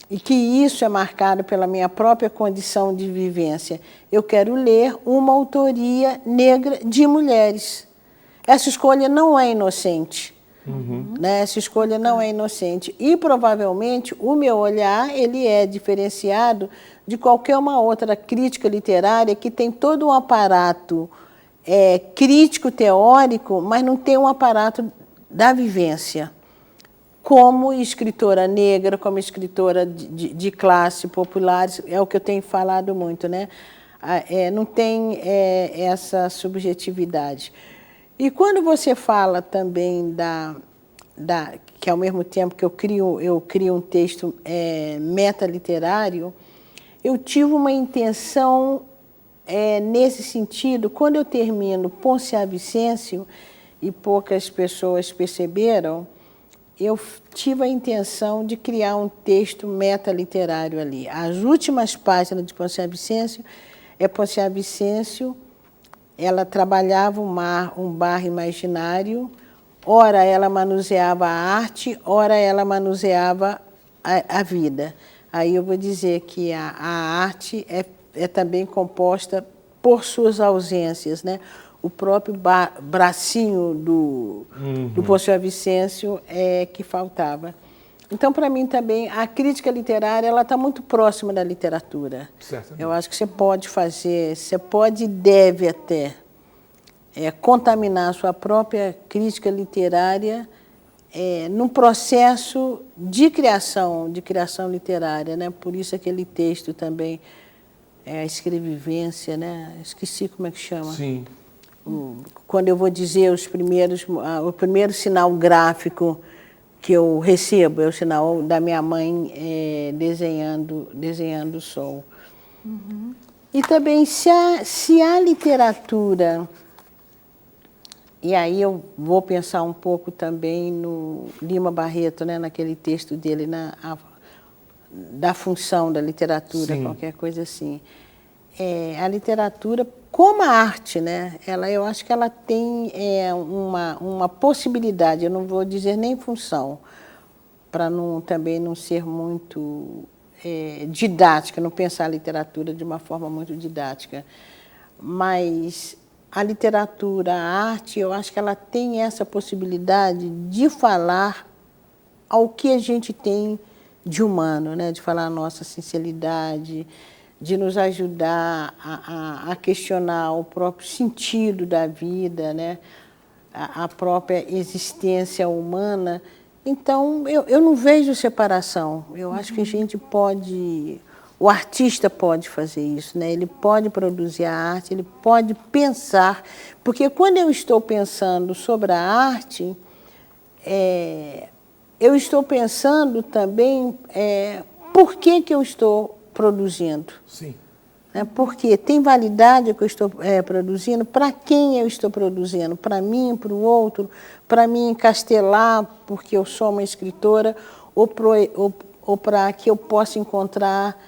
E que isso é marcado pela minha própria condição de vivência. Eu quero ler uma autoria negra de mulheres. Essa escolha não é inocente. Uhum. Né? Essa escolha não é inocente. E, provavelmente, o meu olhar ele é diferenciado de qualquer uma outra crítica literária que tem todo um aparato crítico-teórico, mas não tem um aparato da vivência. Como escritora negra, como escritora de classe populares, é o que eu tenho falado muito, né? Não tem essa subjetividade. E quando você fala também que ao mesmo tempo que eu crio um texto metaliterário, eu tive uma intenção nesse sentido. Quando eu termino Poncia a Vicêncio, e poucas pessoas perceberam, eu tive a intenção de criar um texto metaliterário ali. As últimas páginas de Poncia a Vicêncio, Poncia a Vicêncio, ela trabalhava um bar imaginário, ora ela manuseava a arte, ora ela manuseava a vida. aí eu vou dizer que a arte é também composta por suas ausências, né? O próprio bracinho do professor Vicêncio é que faltava. Então, para mim também, a crítica literária ela está muito próxima da literatura. Certamente. Eu acho que você pode fazer, você pode e deve até contaminar a sua própria crítica literária num processo de criação literária, né? Por isso aquele texto também, a escrevivência, né? Esqueci como é que chama. Sim. Quando eu vou dizer o primeiro sinal gráfico que eu recebo é o sinal da minha mãe desenhando o sol. Uhum. E também, se a literatura... E aí eu vou pensar um pouco também no Lima Barreto, né, naquele texto dele, da função da literatura, Sim. qualquer coisa assim. A literatura, como a arte, né, eu acho que ela tem uma possibilidade, eu não vou dizer nem função, para também não ser muito didática, não pensar a literatura de uma forma muito didática. Mas a literatura, a arte, eu acho que ela tem essa possibilidade de falar ao que a gente tem de humano, né, de falar a nossa sinceridade, de nos ajudar a questionar o próprio sentido da vida, né? A própria existência humana. Então, eu não vejo separação. Eu acho que a gente pode... O artista pode fazer isso, né? Ele pode produzir a arte, ele pode pensar. Porque quando eu estou pensando sobre a arte, eu estou pensando também por que eu estou produzindo. Sim. Porque tem validade o que eu estou produzindo, para quem eu estou produzindo, para mim, para o outro, para me encastelar porque eu sou uma escritora, ou para que eu possa encontrar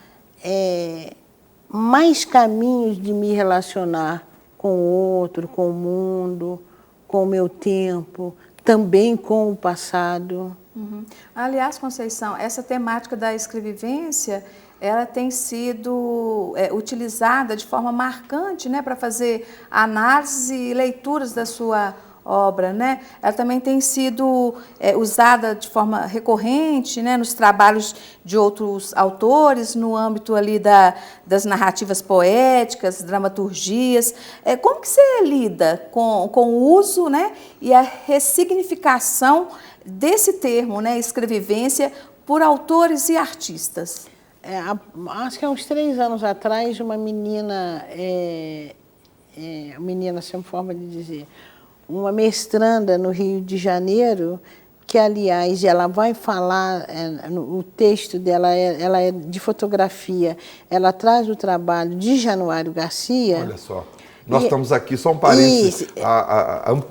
mais caminhos de me relacionar com o outro, com o mundo, com o meu tempo, também com o passado. Uhum. Aliás, Conceição, essa temática da escrevivência, ela tem sido utilizada de forma marcante, né, para fazer análise e leituras da sua obra, né? Ela também tem sido usada de forma recorrente, né, nos trabalhos de outros autores, no âmbito ali das narrativas poéticas, dramaturgias. Como que você lida com o uso, né, e a ressignificação desse termo, né, escrevivência, por autores e artistas? Acho que há uns 3 anos atrás, uma menina, sem forma de dizer, uma mestranda no Rio de Janeiro, que, aliás, ela vai falar, o texto dela ela é de fotografia, ela traz o trabalho de Januário Garcia. Olha só, nós estamos aqui, só um parênteses,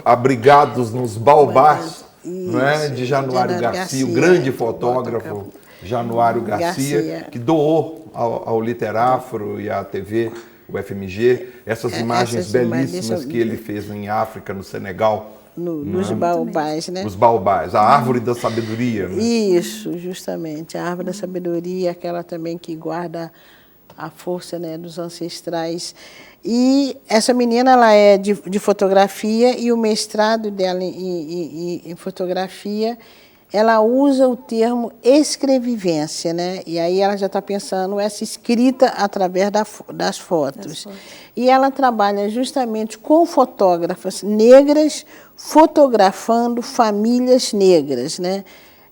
abrigados nos baobás, não é, de Januário Garcia, o grande fotógrafo Januário Garcia, que doou ao Literafro e à TV, o FMG, essas imagens belíssimas que ele fez em África, no Senegal. Nos baobás, né? Os baobás, a árvore da sabedoria. Né? Isso, justamente, a árvore da sabedoria, aquela também que guarda a força, né, dos ancestrais. E essa menina, ela é de fotografia, e o mestrado dela em fotografia, ela usa o termo escrevivência, né? E aí ela já está pensando essa escrita através das fotos. E ela trabalha justamente com fotógrafas negras, fotografando famílias negras, né?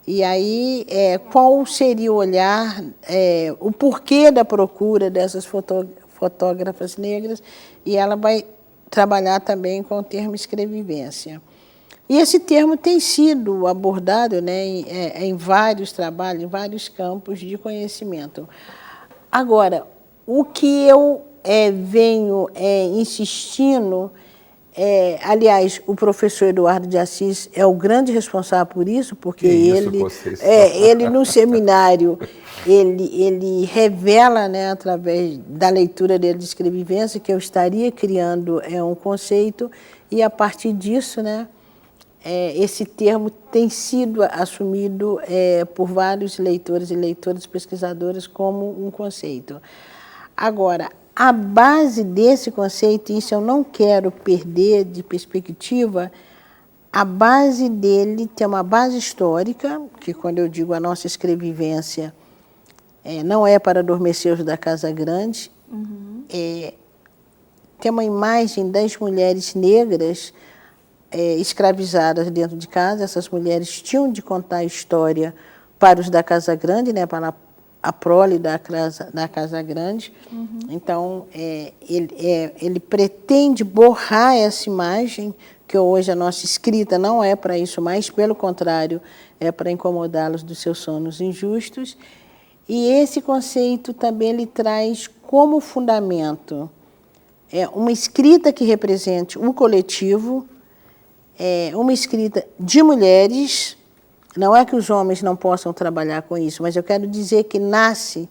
E aí, qual seria o olhar, o porquê da procura dessas fotógrafas negras? E ela vai trabalhar também com o termo escrevivência. E esse termo tem sido abordado, né, em vários trabalhos, em vários campos de conhecimento. Agora, o que eu venho insistindo, aliás, o professor Eduardo de Assis é o grande responsável por isso, porque ele no seminário, ele revela, né, através da leitura dele de escrevivência, que eu estaria criando um conceito, e a partir disso, né, esse termo tem sido assumido por vários leitores e leitoras, pesquisadores, como um conceito. Agora, a base desse conceito, isso eu não quero perder de perspectiva, a base dele tem uma base histórica, que quando eu digo a nossa escrevivência, não é para adormecer da Casa Grande, tem uma imagem das mulheres negras escravizadas dentro de casa. Essas mulheres tinham de contar a história para os da Casa Grande, né, para a prole da Casa Grande. Então, ele pretende borrar essa imagem, que hoje a nossa escrita não é para isso mais, pelo contrário, é para incomodá-los dos seus sonos injustos. E esse conceito também ele traz como fundamento uma escrita que represente o coletivo, uma escrita de mulheres. Não é que os homens não possam trabalhar com isso, mas eu quero dizer que nasce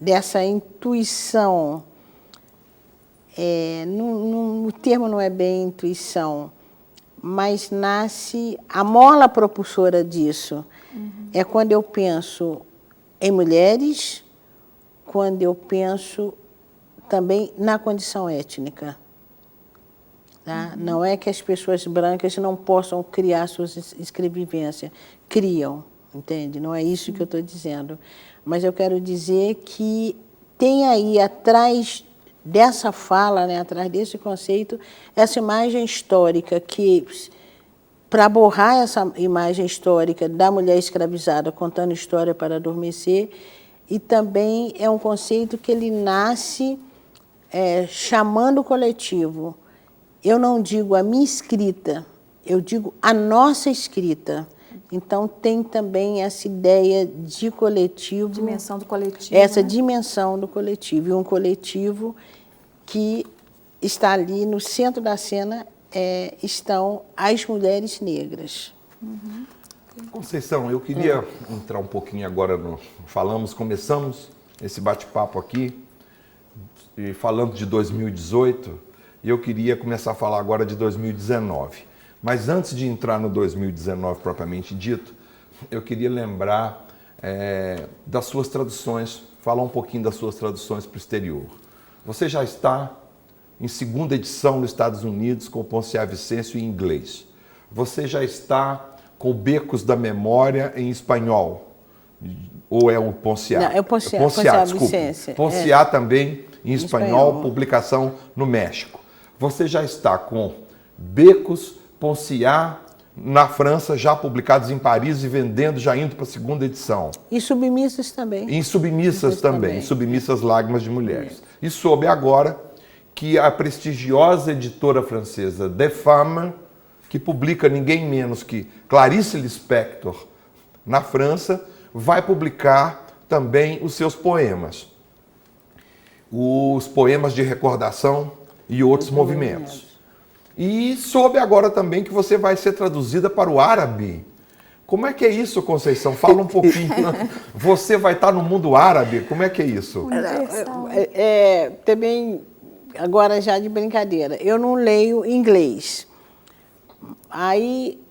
dessa intuição. O termo não é bem intuição, mas nasce a mola propulsora disso. É quando eu penso em mulheres, quando eu penso também na condição étnica. Tá? Não é que as pessoas brancas não possam criar suas escrevivências. Criam, entende? Não é isso que eu estou dizendo. Mas eu quero dizer que tem aí atrás dessa fala, né, atrás desse conceito, essa imagem histórica que, para borrar essa imagem histórica da mulher escravizada contando história para adormecer, e também é um conceito que ele nasce chamando o coletivo. Eu não digo a minha escrita, eu digo a nossa escrita. Então, tem também essa ideia de coletivo. Dimensão do coletivo. Essa dimensão do coletivo. E um coletivo que está ali no centro da cena estão as mulheres negras. Conceição, eu queria entrar um pouquinho agora no... Começamos esse bate-papo aqui, falando de 2018, e eu queria começar a falar agora de 2019. Mas antes de entrar no 2019 propriamente dito, eu queria lembrar das suas traduções, falar um pouquinho das suas traduções para o exterior. Você já está em segunda edição nos Estados Unidos com o Ponciá Vicêncio em inglês. Você já está com Becos da Memória em espanhol. Ou é o Ponciá? Não, é o Ponciá Vicêncio. Ponciá também em espanhol, publicação no México. Você já está com Becos, Ponciá, na França, já publicados em Paris e vendendo, já indo para a segunda edição. E Submissas também. E em Submissas também, em Submissas Lágrimas de Mulheres. E soube agora que a prestigiosa editora francesa The Femme, que publica ninguém menos que Clarice Lispector na França, vai publicar também os seus poemas. Os poemas de recordação e outros movimentos. E soube agora também que você vai ser traduzida para o árabe. Como é que é isso, Conceição? Fala um pouquinho. Você vai estar no mundo árabe? Como é que é isso? Também, agora já de brincadeira, eu não leio inglês.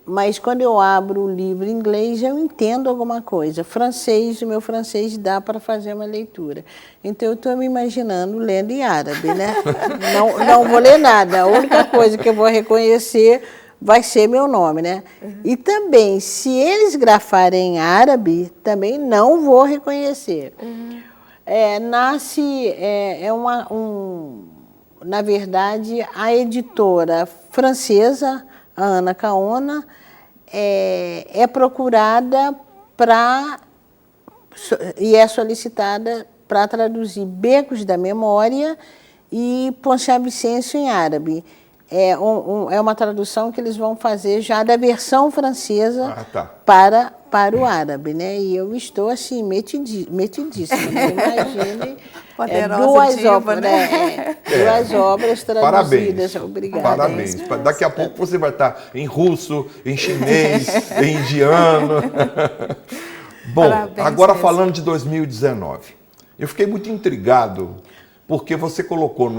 Mas quando eu abro o livro em inglês, eu entendo alguma coisa. Francês, o meu francês dá para fazer uma leitura. Então, eu estou me imaginando lendo em árabe, né? Não vou ler nada. A única coisa que eu vou reconhecer vai ser meu nome, né? E também, se eles grafarem em árabe, também não vou reconhecer. Na verdade, a editora francesa, a Ana Caona, é procurada e é solicitada para traduzir Becos da Memória e Ponciá Vicêncio em árabe. É uma tradução que eles vão fazer já da versão francesa para o árabe, né? E eu estou assim, metidíssima. Imagine. Duas obras, né? Duas obras traduzidas. Parabéns. Obrigada. Parabéns. Daqui a pouco você vai estar em russo, em chinês, em indiano. Bom, Parabéns agora mesmo. falando de 2019. Eu fiquei muito intrigado porque você colocou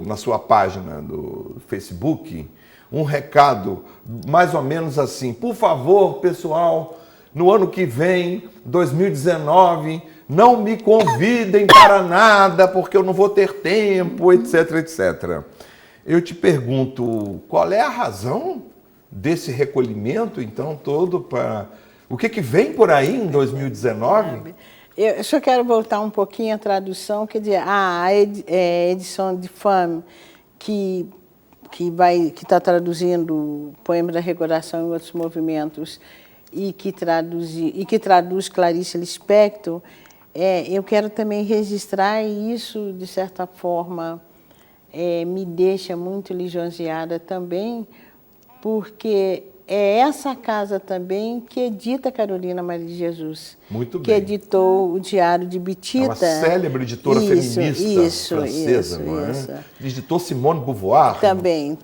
na sua página do Facebook um recado mais ou menos assim: por favor, pessoal, no ano que vem, 2019, não me convidem para nada, porque eu não vou ter tempo, etc, etc. Eu te pergunto, qual é a razão desse recolhimento, então, todo para... O que vem por aí em 2019? Eu só quero voltar um pouquinho à tradução, quer dizer, a edição de Femme, que está traduzindo o Poema da Recordação e outros movimentos, e que traduz Clarice Lispector, eu quero também registrar, e isso, de certa forma, me deixa muito lisonjeada também, porque é essa casa também que edita Carolina Maria de Jesus. Muito bem. Que editou o Diário de Bitita. É uma célebre editora feminista francesa, não é? Editou Simone de Beauvoir. Também.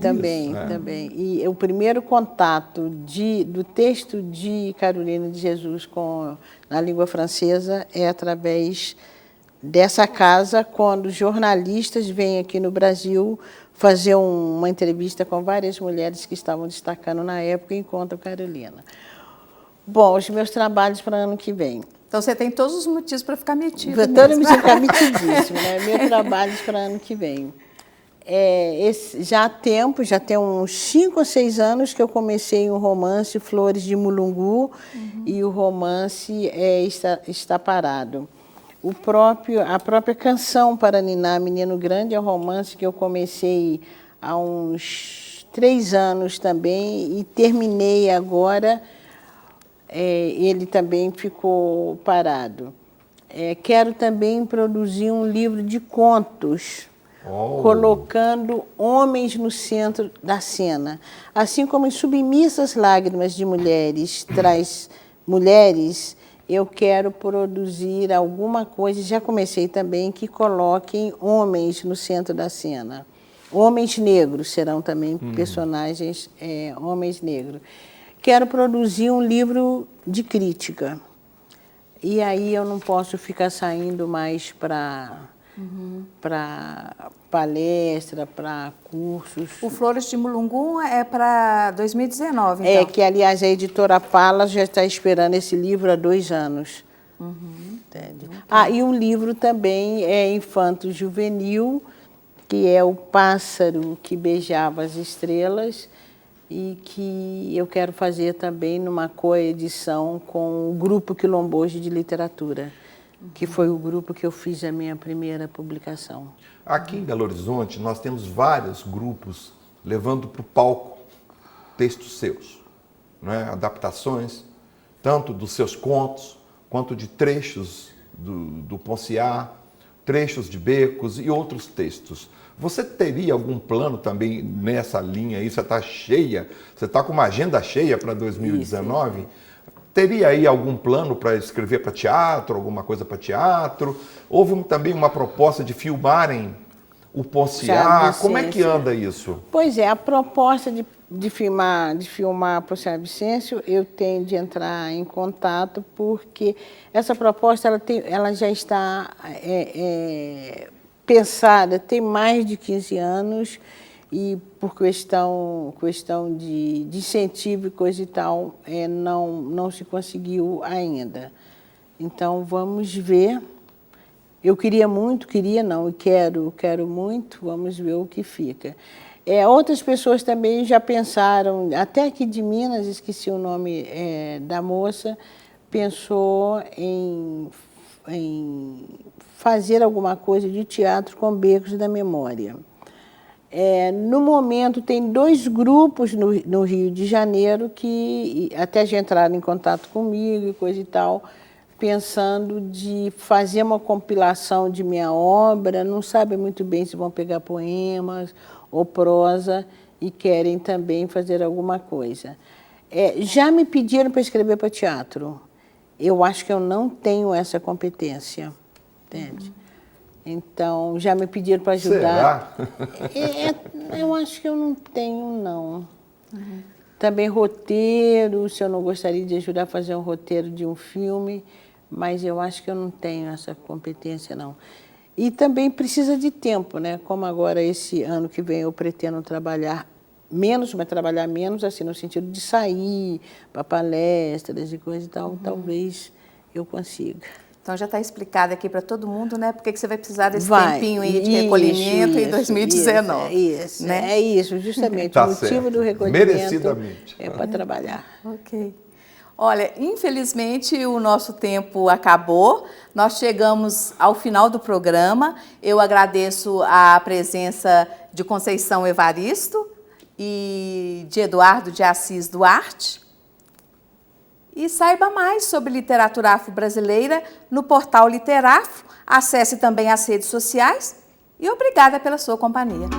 E o primeiro contato do texto de Carolina de Jesus na língua francesa é através dessa casa, quando jornalistas vêm aqui no Brasil fazer uma entrevista com várias mulheres que estavam destacando na época e encontram Carolina. Bom, os meus trabalhos para o ano que vem. Então você tem todos os motivos para ficar metida. Todo mundo ficar metidíssimo, né? Meus trabalhos para o ano que vem. Já tem uns 5 ou 6 anos que eu comecei um romance, Flores de Mulungu, e o romance está parado. A própria canção para Niná, Menino Grande, é um romance que eu comecei há uns 3 anos também e terminei agora. Ele também ficou parado. Quero também produzir um livro de contos, colocando homens no centro da cena. Assim como em Submissas Lágrimas de Mulheres traz mulheres, eu quero produzir alguma coisa, já comecei também, que coloquem homens no centro da cena. Homens negros serão também personagens, homens negros. Quero produzir um livro de crítica. E aí eu não posso ficar saindo mais para palestra, para cursos. O Flores de Mulungu é para 2019, então? Que, aliás, a editora Palas já está esperando esse livro há 2 anos. Entende? E um livro também infanto-juvenil, que é O Pássaro que Beijava as Estrelas, e que eu quero fazer também numa coedição com o Grupo Quilomboje de Literatura, que foi o grupo que eu fiz a minha primeira publicação. Aqui em Belo Horizonte, nós temos vários grupos levando para o palco textos seus, né? Adaptações, tanto dos seus contos, quanto de trechos do Ponciá, trechos de Becos e outros textos. Você teria algum plano também nessa linha aí? Você está cheia, você está com uma agenda cheia para 2019? Isso. Teria aí algum plano para escrever para teatro, alguma coisa para teatro? Houve também uma proposta de filmarem o Ponciá. Como é que anda isso? Pois é, a proposta de filmar Ponciá Vicêncio, eu tenho de entrar em contato, porque essa proposta ela já está pensada, tem mais de 15 anos, e por questão de incentivo e coisa e tal, não se conseguiu ainda. Então, vamos ver. Eu quero muito, vamos ver o que fica. Outras pessoas também já pensaram, até aqui de Minas, esqueci o nome da moça, pensou em fazer alguma coisa de teatro com Becos da Memória. No momento, tem 2 grupos no Rio de Janeiro que até já entraram em contato comigo e coisa e tal, pensando de fazer uma compilação de minha obra, não sabem muito bem se vão pegar poemas ou prosa e querem também fazer alguma coisa. Já me pediram para escrever para teatro. Eu acho que eu não tenho essa competência, entende? Então, já me pediram para ajudar. Será? Eu acho que eu não tenho, não. Também roteiro, se eu não gostaria de ajudar a fazer um roteiro de um filme, mas eu acho que eu não tenho essa competência, não. E também precisa de tempo, né? Como agora, esse ano que vem, eu pretendo trabalhar menos, mas trabalhar menos, assim, no sentido de sair para palestras e coisa e tal, talvez eu consiga. Então já está explicado aqui para todo mundo, né? Porque que você vai precisar desse Vai. tempinho aí de recolhimento em 2019. É isso, justamente. Tá o motivo certo. do recolhimento Merecidamente. é para trabalhar. Ok. Olha, infelizmente o nosso tempo acabou, nós chegamos ao final do programa. Eu agradeço a presença de Conceição Evaristo e de Eduardo de Assis Duarte. E saiba mais sobre literatura afro-brasileira no portal Literafro. Acesse também as redes sociais e obrigada pela sua companhia.